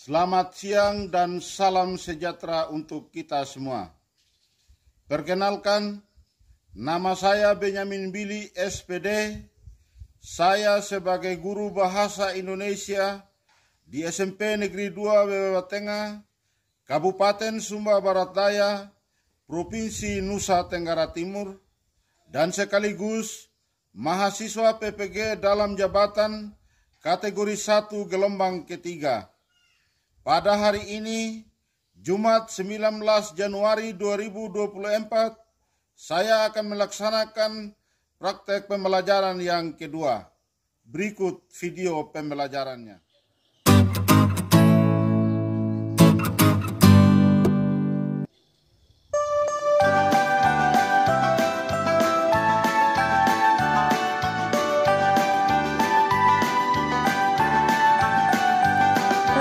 Selamat siang dan salam sejahtera untuk kita semua. Perkenalkan, nama saya Benyamin Billy, SPD. Saya sebagai guru bahasa Indonesia di SMP Negeri 2 Bebeba Tengah, Kabupaten Sumba Barat Daya, Provinsi Nusa Tenggara Timur, dan sekaligus mahasiswa PPG dalam jabatan kategori 1 gelombang ketiga. Pada hari ini, Jumat 19 Januari 2024, saya akan melaksanakan praktek pembelajaran yang kedua. Berikut video pembelajarannya.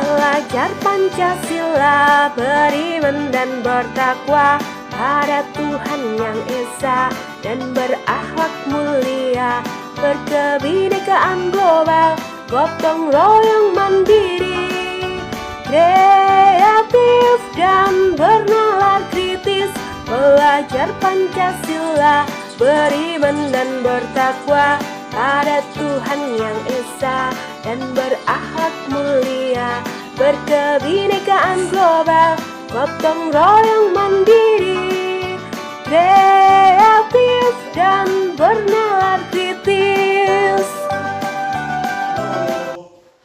Belajar Pancasila, beriman dan bertakwa pada Tuhan yang Esa dan berakhlak mulia, berkebinekaan global, gotong royong mandiri, kreatif dan bernalar kritis. Belajar Pancasila, beriman dan bertakwa pada Tuhan yang Esa dan berakhlak mulia, berkebinekaan global, gotong royong mandiri, kreatif dan bernalar kritis.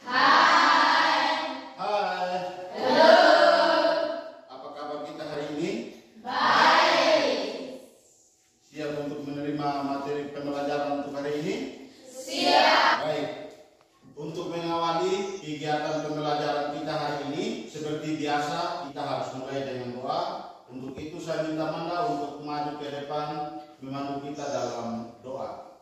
Hai. Halo. Apa kabar kita hari ini? Baik. Siap untuk menerima materi pembelajaran untuk hari ini? Siap. Baik. Untuk mengawali kegiatan pembelajaran kita hari ini, seperti biasa kita harus mulai dengan doa. Untuk itu saya minta Manda untuk maju ke depan memandu kita dalam doa.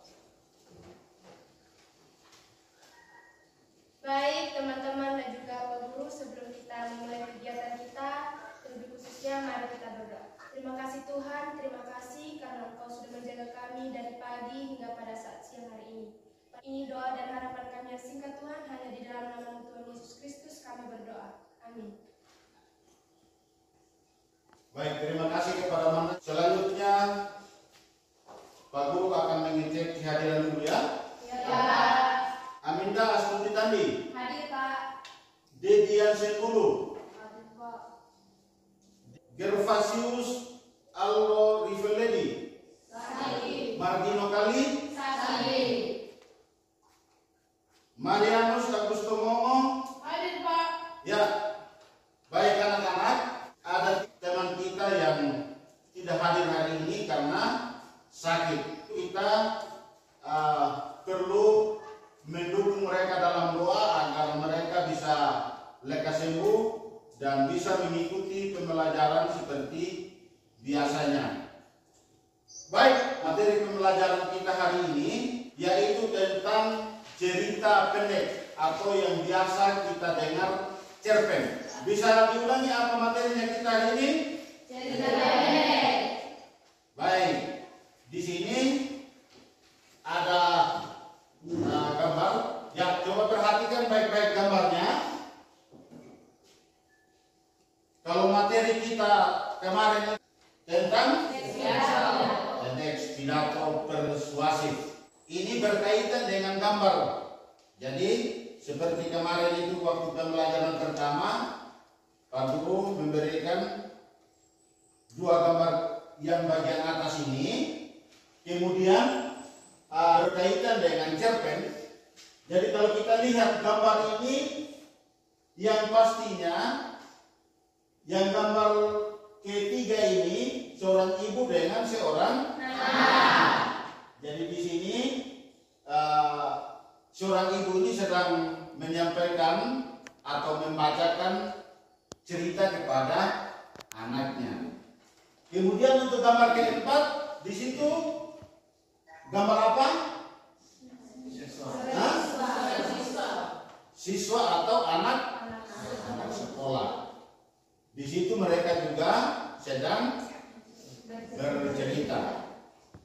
Baik teman-teman dan juga Pak Guru, sebelum kita memulai kegiatan kita, terlebih khususnya mari kita berdoa. Terima kasih Tuhan, terima kasih karena Engkau sudah menjaga kami dari pagi hingga pada saat siang hari ini. Ini doa dan harapan kami yang singkat Tuhan, hanya di dalam nama Tuhan Yesus Kristus kami berdoa. Amin. Baik, terima kasih kepada Manda. Selanjutnya Pak Guru akan mengecek kehadiran dulu ya. Ya. Aminda Astuti Tandi. Hadir Pak. Dedian Sengulu. Hadir Pak. Gervasius Aldo Riveledi. Hadir. Margino Kali. Hadir. Marianus Augusto Momo. Hadir Pak. Ya, baik anak-anak, ada teman kita yang tidak hadir hari ini karena sakit. Kita perlu mendukung mereka dalam doa agar mereka bisa lekas sembuh dan bisa mengikuti pembelajaran seperti biasanya. Baik, materi pembelajaran kita hari ini yaitu tentang cerita pendek atau yang biasa kita dengar cerpen. Bisa diulangi apa materinya kita hari ini? Cerita pendek. Baik, di sini ada gambar. Ya, coba perhatikan baik-baik gambarnya. Kalau materi kita kemarin tentang teks pidato persuasif, ini berkaitan dengan gambar. Jadi seperti kemarin itu waktu pembelajaran pertama, Pak Guru memberikan dua gambar yang bagian atas ini, kemudian berkaitan dengan cerpen. Jadi kalau kita lihat gambar ini, yang pastinya yang gambar ketiga ini seorang ibu dengan seorang anak. Jadi di sini seorang ibu ini sedang menyampaikan atau membacakan cerita kepada anaknya. Kemudian untuk gambar keempat, di situ gambar apa? Siswa atau anak sekolah. Di situ mereka juga sedang bercerita,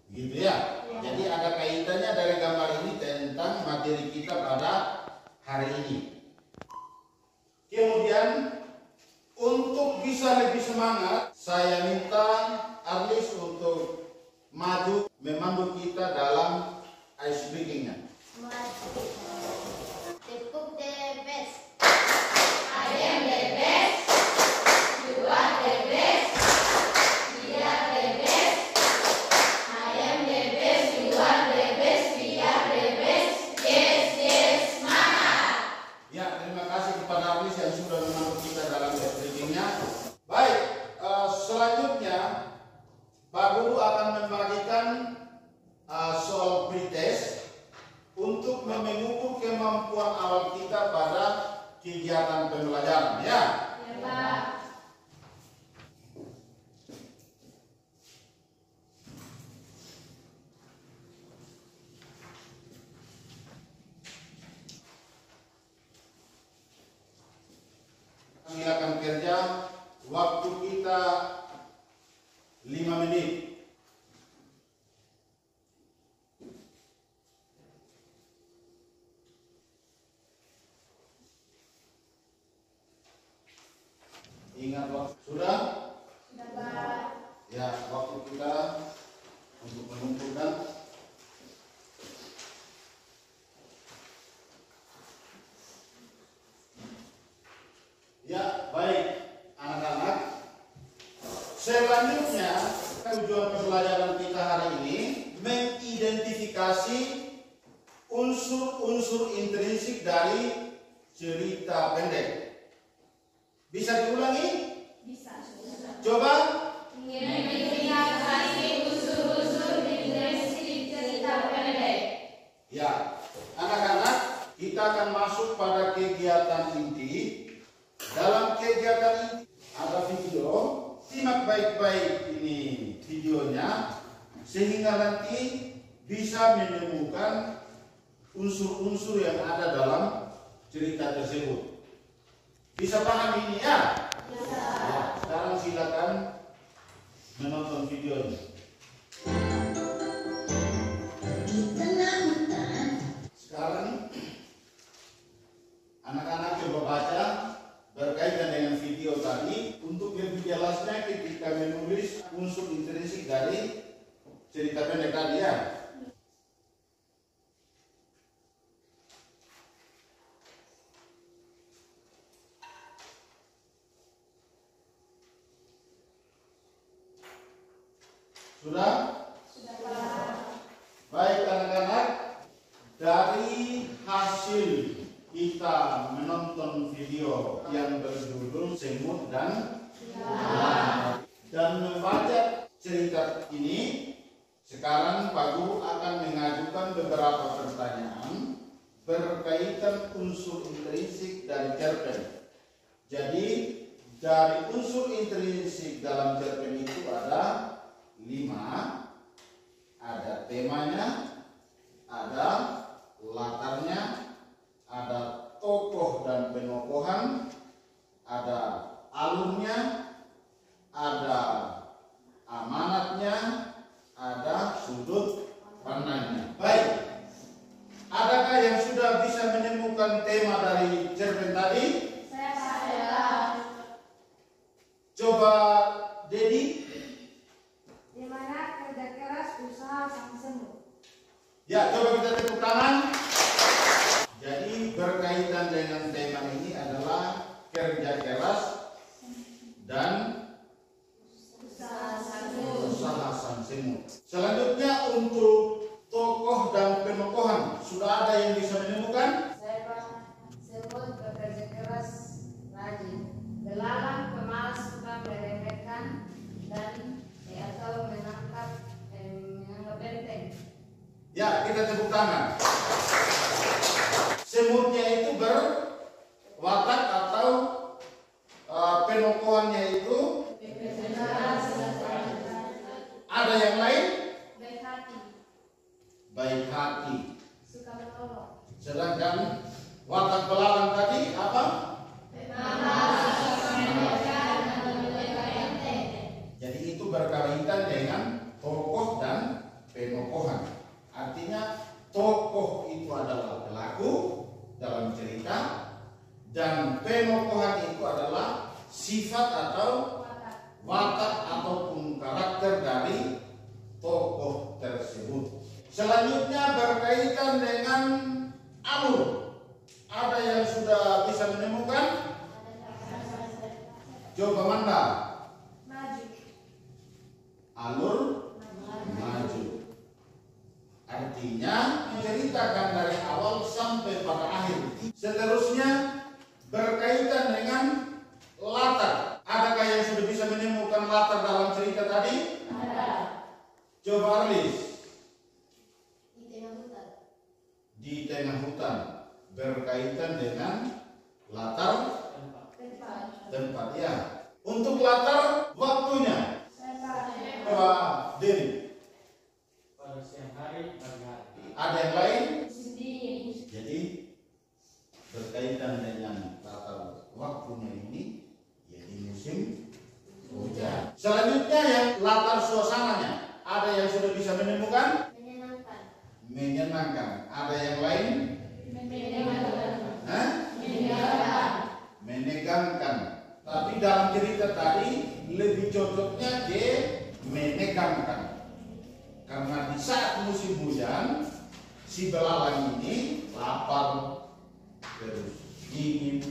gitu ya. Jadi ada kaitannya dari gambar ini tentang materi kita pada hari ini. Kemudian untuk bisa lebih semangat, saya minta Arlis untuk maju memandu kita dalam ice breaking-nya. Tepuk the best. I am the best. You are the best. We are the best. I am the best. You are the best. We are the best. Yes, yes, semangat. Ya, terima kasih kepada Arlis yang sudah memandu kita dalam ice breaking-nya. Baik, selanjutnya Pak Guru akan membagikan soal pretest untuk mengukur kemampuan awal kita pada kegiatan pembelajaran, ya. Ya, Pak. Kami akan kerja waktu kita 5 menit. Ingat waktu sudah? Sudah, Pak. Ya, waktu kita untuk mengumpulkan. Ya, baik anak-anak. Selanjutnya, tujuan pembelajaran kita hari ini mengidentifikasi unsur-unsur intrinsik dari cerita pendek. Bisa diulangi? Bisa. Coba. Identifikasi unsur-unsur intrinsik cerita pendek. Ya, anak-anak, kita akan masuk pada kegiatan inti. Dalam kegiatan ini ada video. Simak baik-baik ini videonya sehingga nanti bisa menemukan unsur-unsur yang ada dalam cerita tersebut. Bisa paham ini ya? Bisa. Ya, sekarang silakan menonton videonya. Di tengah hutan. Sekarang anak-anak coba baca berkaitan dengan video tadi untuk lebih jelasnya ketika menulis unsur intrinsik dari cerita pendek tadi ya. Sudah? Sudah, Pak. Baik anak-anak, dari hasil kita menonton video yang berjudul Semut dan membaca cerita ini, sekarang Pak Guru akan mengajukan beberapa pertanyaan berkaitan unsur intrinsik dari cerpen. Jadi dari unsur intrinsik dalam cerpen itu ada 5. Ada temanya, ada latarnya, ada tokoh dan penokohan, ada alurnya, ada amanatnya, ada sudut pandangnya. Baik, adakah yang sudah bisa menemukan tema dari cerpen tadi? Saya, Pak. Coba Dedi. Di mana kerja keras usaha sang semut. Ya, coba kita tepuk tangan. Jadi berkaitan dengan tema ini adalah kerja keras dan usaha sang semut. Selanjutnya untuk tokoh dan penokohan, sudah ada yang bisa menemukan? Saya Pak, semut bekerja keras, rajin, belalang, pemalas, suka meremehkan dan atau menganggap benteng. Ya, kita tepuk tangan. Semutnya itu berwatak atau penokohannya itu ada yang lain? Baik hati. Baik hati. Suka menolong. Sedangkan watak belalang tadi apa? Jadi itu berkaitan dengan tokoh dan penokohan. Artinya tokoh yang penokohan itu adalah sifat atau watak ataupun karakter dari tokoh tersebut. Selanjutnya berkaitan dengan alur. Ada yang sudah bisa menemukan? Coba Manda. Maju. Alur maju. Artinya menceritakan dari awal sampai pada akhir. Seterusnya berkaitan dengan latar. Adakah yang sudah bisa menemukan latar dalam cerita tadi? Ada. Coba Arlis. Di tengah hutan. Di tengah hutan. Berkaitan dengan latar tempat ya. Untuk latar waktunya. Coba Dewi. Pada siang hari, pagi hari. Ada yang lain? Dingin. Jadi berkaitan dengan latar waktunya ini yaitu musim hujan. Selanjutnya yang latar suasananya. Ada yang sudah bisa menemukan? Menyenangkan. Menyenangkan. Ada yang lain? Hah? Menegangkan. Tapi dalam cerita tadi lebih cocoknya dia menegangkan. Karena di saat musim hujan si belalang ini lapar, terus dingin,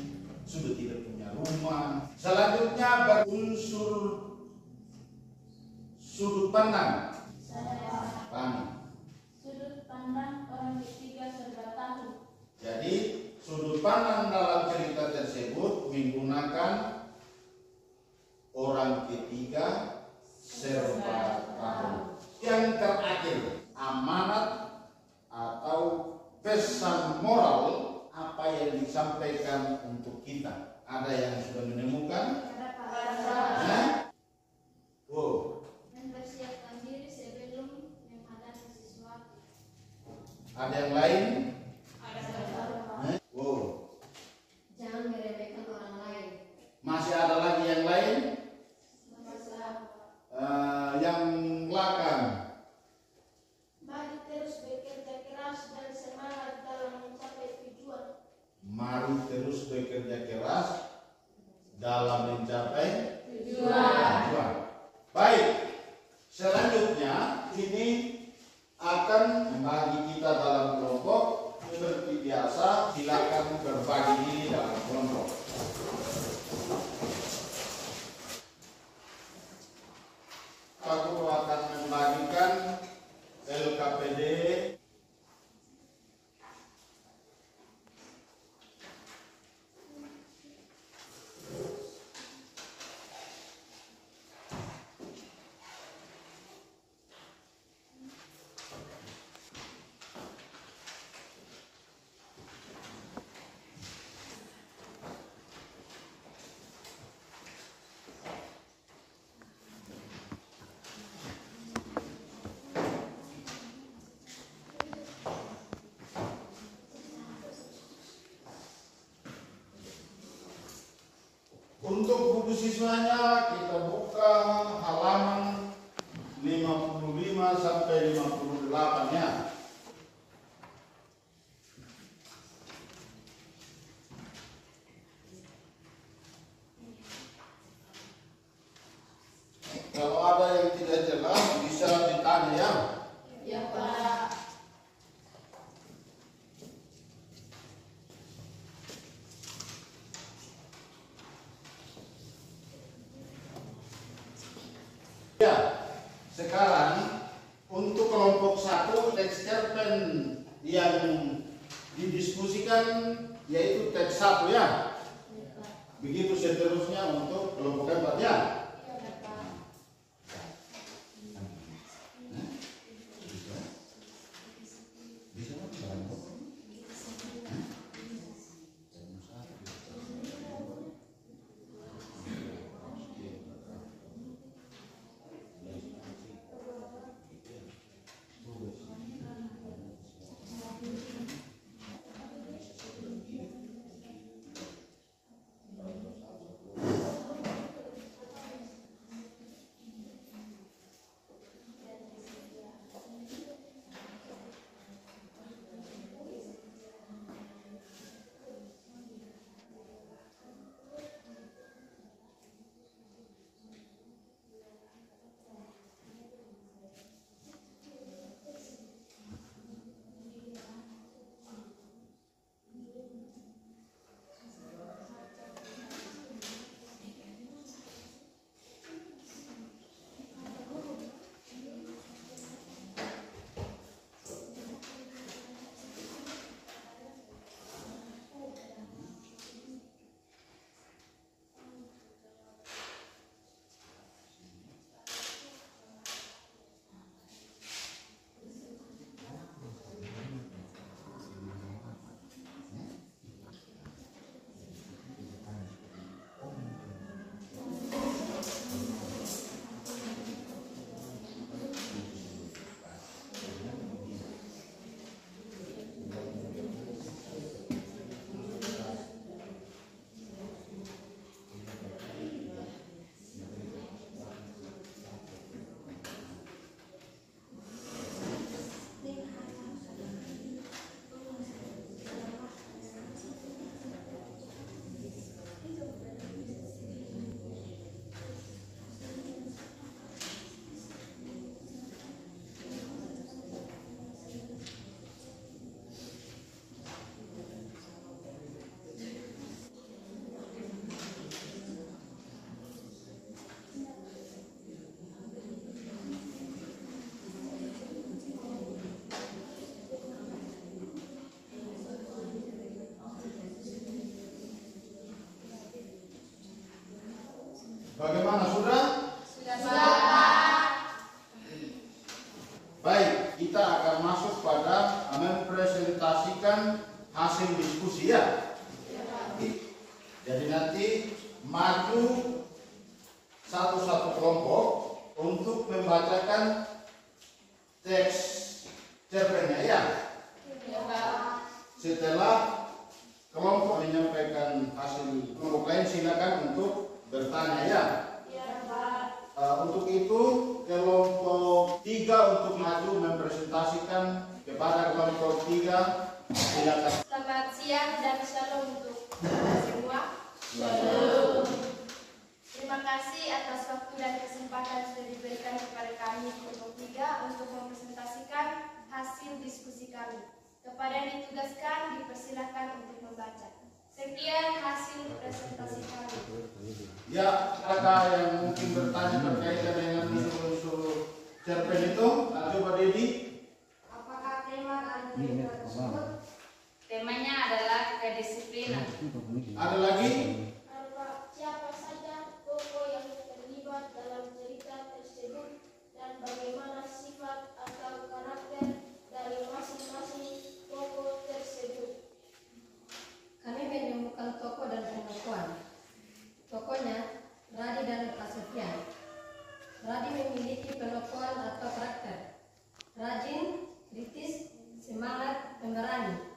sudah tidak punya rumah. Selanjutnya berunsur sudut pandang. Pani. Sudut pandang orang ketiga serba tahu. Jadi sudut pandang dalam cerita tersebut menggunakan orang ketiga serba tahu. Yang terakhir, amanat atau pesan moral apa yang disampaikan untuk kita. Ada yang sudah menemukan? Hah? Oh, Mempersiapkan diri sebelum menghadapi sesuatu. ada yang lain? Hah? Oh, Jangan meremehkan orang lain. masih ada lagi yang lain? Yang belakang. Mari terus bekerja keras dan semangat dalam mencapai tujuan. Mari terus bekerja keras dalam mencapai Tujuan. Baik, selanjutnya ini akan membagi kita dalam kelompok. Seperti biasa, silakan berbagi diri dalam kelompok. Aku akan membagikan LKPD untuk buku siswanya kita buka halaman 55 sampai 58 ya. Kalau ada yang tidak jelas bisa ditanya ya. Ya Pak. Ya, sekarang untuk kelompok 1 teks cerpen yang didiskusikan yaitu teks 1 ya. Begitu seterusnya untuk kelompok 4 ya. Bagaimana, sudah? Sudah. Baik, kita akan masuk pada mempresentasikan hasil diskusi ya. Jadi nanti maju satu-satu kelompok untuk membacakan teks cerpennya ya. Setelah kelompok menyampaikan hasil, kelompok lain silakan untuk bertanya ya. Untuk itu kelompok 3 untuk maju mempresentasikan kepada kelompok 3, silakan. Selamat siang dan shalom untuk semua. Terima kasih atas waktu dan kesempatan sudah diberikan kepada kami kelompok 3 untuk mempresentasikan hasil diskusi kami. Kepada yang ditugaskan dipersilakan untuk membaca. Sekian hasil presentasi kami. Ya, apakah yang mungkin bertanya berkaitan dengan unsur-unsur cerpen itu? Coba Dedi. Apakah tema dari cerita tersebut? Temanya adalah kedisiplinan. Ada lagi? Siapa saja tokoh yang terlibat dalam cerita tersebut dan bagaimana sifat atau karakter dari masing-masing tokoh tersebut. Kami menemukan tokoh dan pengakuan. Tokohnya Radi dan Pak Sofian. Radi memiliki pengakuan atau karakter rajin, kritis, semangat, pemberani.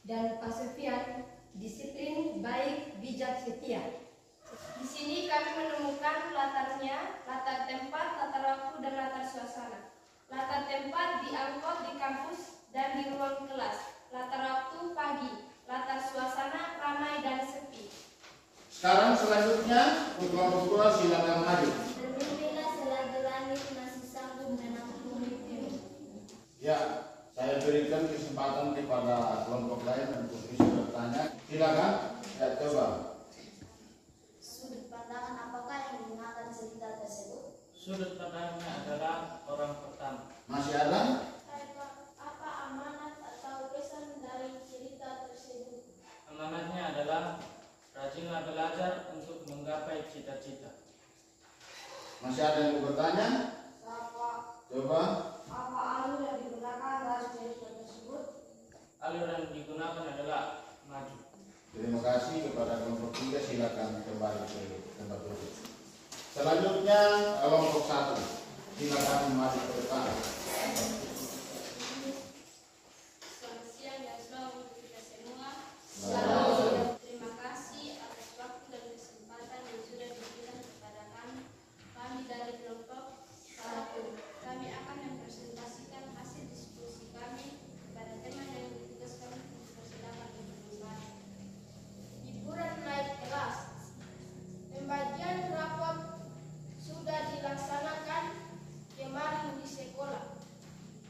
Dan Pak Sofian disiplin, baik, bijak, setia. Di sini kami menemukan latarnya, latar tempat, latar waktu, dan latar suasana. Latar tempat di angkot, di kampus, dan di ruang kelas. Latar waktu pagi, latar suasana ramai dan sepi. Sekarang selanjutnya untuk kelompok 2 silakan maju. Bermimpilah selagi langit masih sanggup menampung mimpimu. Ya, saya berikan kesempatan kepada kelompok lain untuk bisa bertanya. Silakan. Ya, coba. Sudut pandangan apakah yang digunakan cerita tersebut? Sudut pandangnya adalah orang pertama. Masih ada? Apa amanat atau pesan dari cerita tersebut? Amanatnya adalah rajinlah belajar untuk menggapai cita-cita. Masih ada yang mau bertanya? Coba. Apa alur yang digunakan dalam cerita tersebut? Alur yang digunakan adalah maju. Terima kasih kepada kelompok 3, silakan kembali ke tempat duduk. Selanjutnya kelompok 1, silakan maju ke depan. Selamat siang dan selamat untuk kita semua. Terima kasih atas waktu dan kesempatan yang sudah diberikan kepada kami. Kami dari kelompok 1. Kami akan mempresentasikan hasil diskusi kami pada tema yang ditugaskan. Persilakan untuk membaca. Hiburan naik kelas. Pembagian rapot sudah dilaksanakan kemarin di sekolah.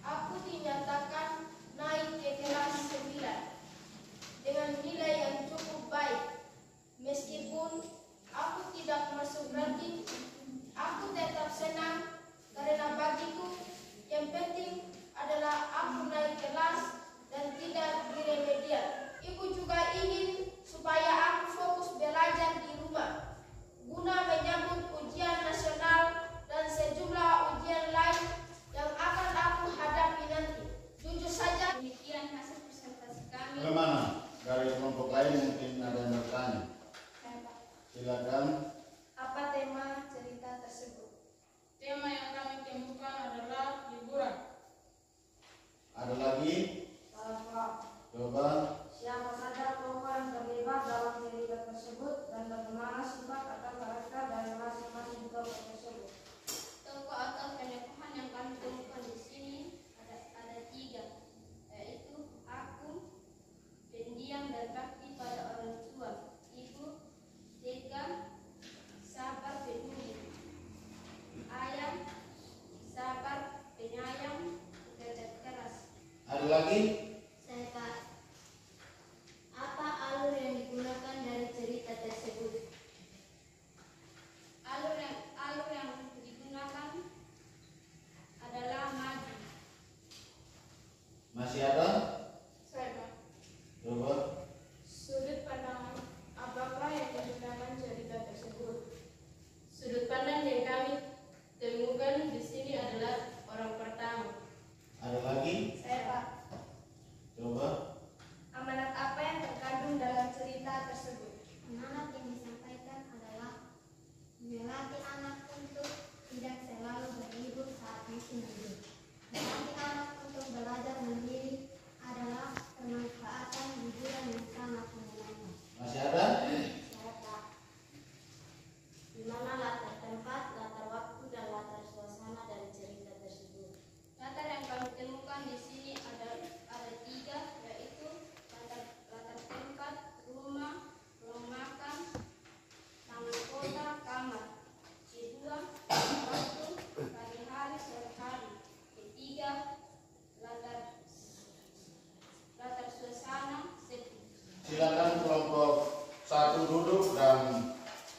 Aku dinyatakan naik ke kelas 9 dengan nilai yang cukup baik. Meskipun aku tidak masuk ranking, aku tetap senang karena bagiku yang penting adalah aku naik kelas dan tidak diremedial. Ibu juga ingin supaya aku fokus belajar di rumah guna menyambut ujian nasional dan sejumlah ujian lain yang akan aku hadapi nanti. Jujur saja, demikian hasil presentasi kami. Bagaimana? Dari kelompok lain mungkin ada yang bertanya. Silakan. Apa tema cerita tersebut? Tema yang kami temukan adalah liburan. Ada lagi? Coba. Siapa saja tokoh yang terlibat dalam cerita tersebut dan bagaimana sifat atau karakter dari masing-masing tokoh tersebut? Tokoh atau penyekohan yang kami temukan di sini ada 3, yaitu aku, pendiam dan bakti pada orang tua, ibu, tega, sabar, peduli, ayam, sabar, penyayang, kerja keras. Ada lagi? Saya Pak. Apa alur yang digunakan dari cerita tersebut? Alur yang digunakan adalah maju. Masih ada? Saya Coba. sudut pandang apakah yang digunakan cerita tersebut? Sudut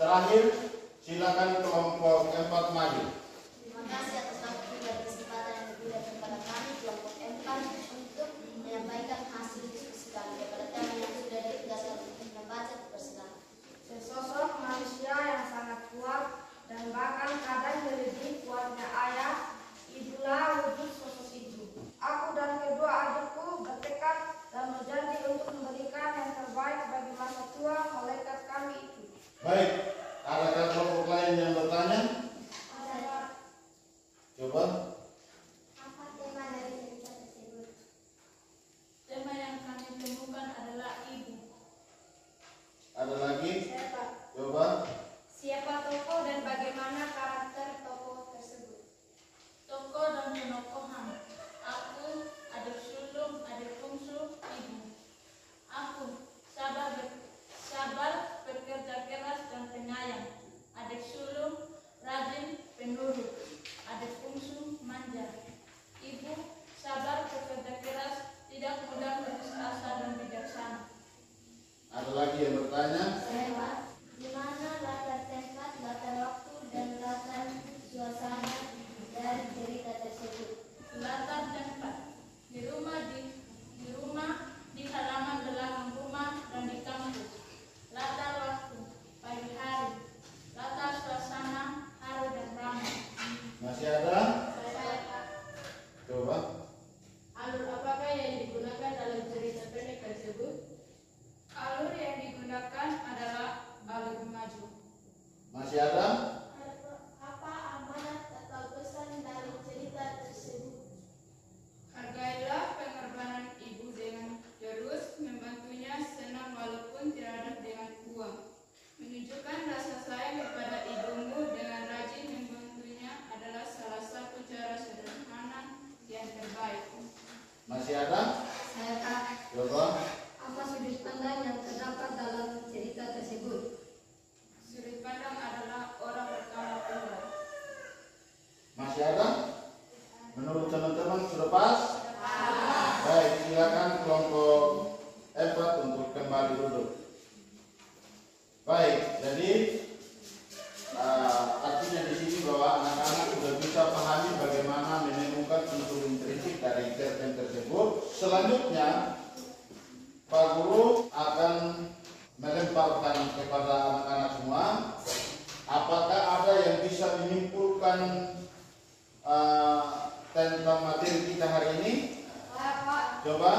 Terakhir, silakan kelompok 4 maju. Terima kasih atas waktu dan kesempatan yang diberikan kepada kami kelompok 4 untuk menyampaikan hasil diskusi kami kepada tema yang sudah ditegaskan untuk membaca persidangan. Sesosok manusia yang sangat kuat dan bahkan kadang lebih kuatnya ayah, ibulah wujud sosok itu. Aku dan kedua adikku bertekad dan berjanji untuk memberikan yang terbaik bagi masa tua malaikat kami itu. Baik, adakah kelompok lain yang bertanya? Coba. Apa tema dari cerita tersebut? Tema yang kami temukan adalah ibu. Ada lagi? Saya, Pak. Coba. Siapa tokoh dan bagaimana karakter tokoh tersebut? Tokoh dan penokohan. Aku, adik sulung, adik bungsu, ibu. Aku sabar, bekerja keras dan penyayang. Adik sulung rajin, penurut. Adik bungsu manja. Ibu sabar, bekerja keras, tidak mudah putus asa dan bijaksana. Ada lagi yang bertanya? Saya, Pak. Di mana latar tempat, latar waktu, dan latar suasana dari cerita tersebut? Latar tempat di rumah, di halaman belakang rumah dan di kampus. Latar waktu pagi hari. Latar suasana haru dan ramai. Masih ada? Saya, Pak. Coba. Alur apakah yang digunakan dalam cerita pendek tersebut? Alur yang digunakan adalah alur maju. Masih ada? Apa amanat atau pesan dari cerita tersebut? Hargailah pengorbanan ibu dengan terus membantunya senang walaupun tidak dengan uang. Menunjukkan rasa sayang kepada ibumu dengan rajin membantunya adalah salah satu cara sederhana yang terbaik. Masih ada? Saya, Pak. Coba. Apa sudut pandang yang terdapat dalam cerita tersebut? Sudut pandang adalah orang pertama tunggal. Masih ada? Menurut teman-teman sudah pas? Baik, silakan kelompok 4 untuk kembali duduk. Baik, jadi artinya di sini bahwa anak-anak sudah bisa pahami bagaimana menemukan unsur intrinsik dari cerpen tersebut. Selanjutnya, Pak Guru akan melemparkan kepada anak-anak semua, apakah ada yang bisa menyimpulkan tentang materi kita hari ini? Saya, Pak, Coba.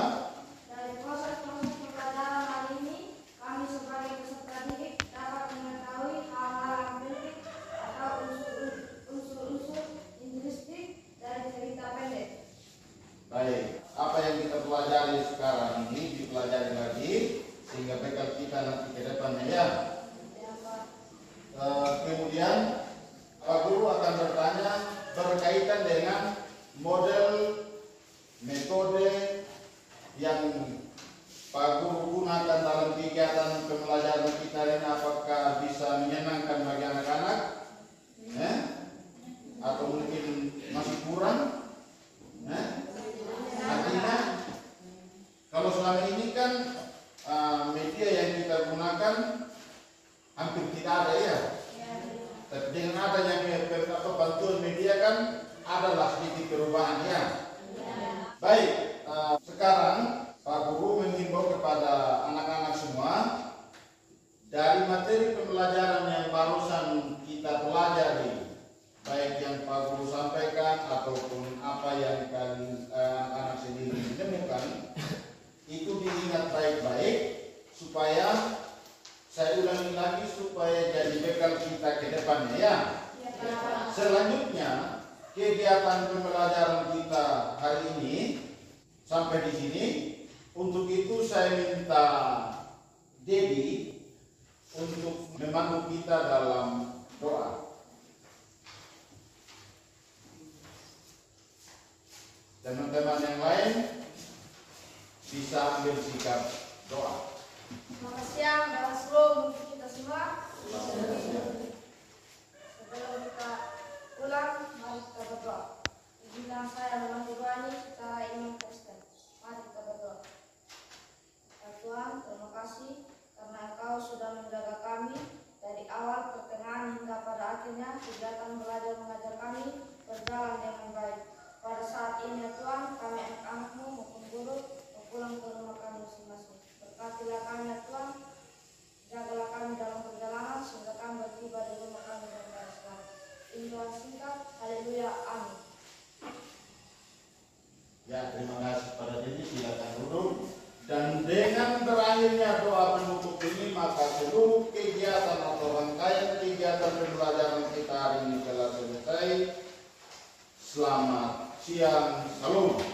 dari proses pembelajaran hari ini, kami sebagai peserta didik dapat mengetahui hal-hal yang penting atau unsur-unsur intrinsik dari cerita pendek. Baik, apa yang kita pelajari sekarang ini dipelajari lagi sehingga bekal kita nanti ke depannya ya. Kemudian Pak Guru akan bertanya berkaitan dengan model metode yang Pak Guru gunakan dalam kegiatan pembelajaran kita ini, apakah bisa menyenangkan bagi anak-anak? Atau mungkin masih kurang? Artinya kalau selama ini kan media yang kita gunakan hampir tidak ada ya. Tapi dengan adanya bantuan media kan adalah sedikit perubahan ya. Baik, sekarang Pak Guru menghimbau kepada anak-anak semua dari materi pembelajaran yang barusan kita pelajari, baik yang Pak Guru sampaikan ataupun apa yang anak-anak sendiri menemukan, itu diingat baik-baik supaya saya ulangi lagi supaya jadi bekal kita ke depannya ya. Selanjutnya kegiatan pembelajaran kita hari ini sampai di sini. Untuk itu saya minta Dedi untuk memandu kita dalam doa. Teman-teman yang lain bisa ambil sikap doa. Selamat siang dan shalom untuk kita semua. Sebelum kita pulang, mari kita berdoa. Izinkan saya memandu doa ini secara iman Kristen. Mari kita berdoa. Ya Tuhan, terima kasih karena Engkau sudah menjaga kami dari awal akhirnya kegiatan belajar mengajar kami berjalan dengan baik. Pada saat ini ya Tuhan, kami anak-anak-Mu maupun guru pulang ke rumah kami masing-masing. Berkatilah kami ya Tuhan, jagalah kami dalam perjalanan sehingga kami bertiba di rumah kami dengan selamat. Ini doa singkat, haleluya, amin. Ya, terima kasih pada diri, silakan duduk. Dan dengan berakhirnya doa penutup ini, maka seluruh kegiatan atau rangkaian kegiatan pembelajaran kita hari ini telah selesai. Selamat siang, salam.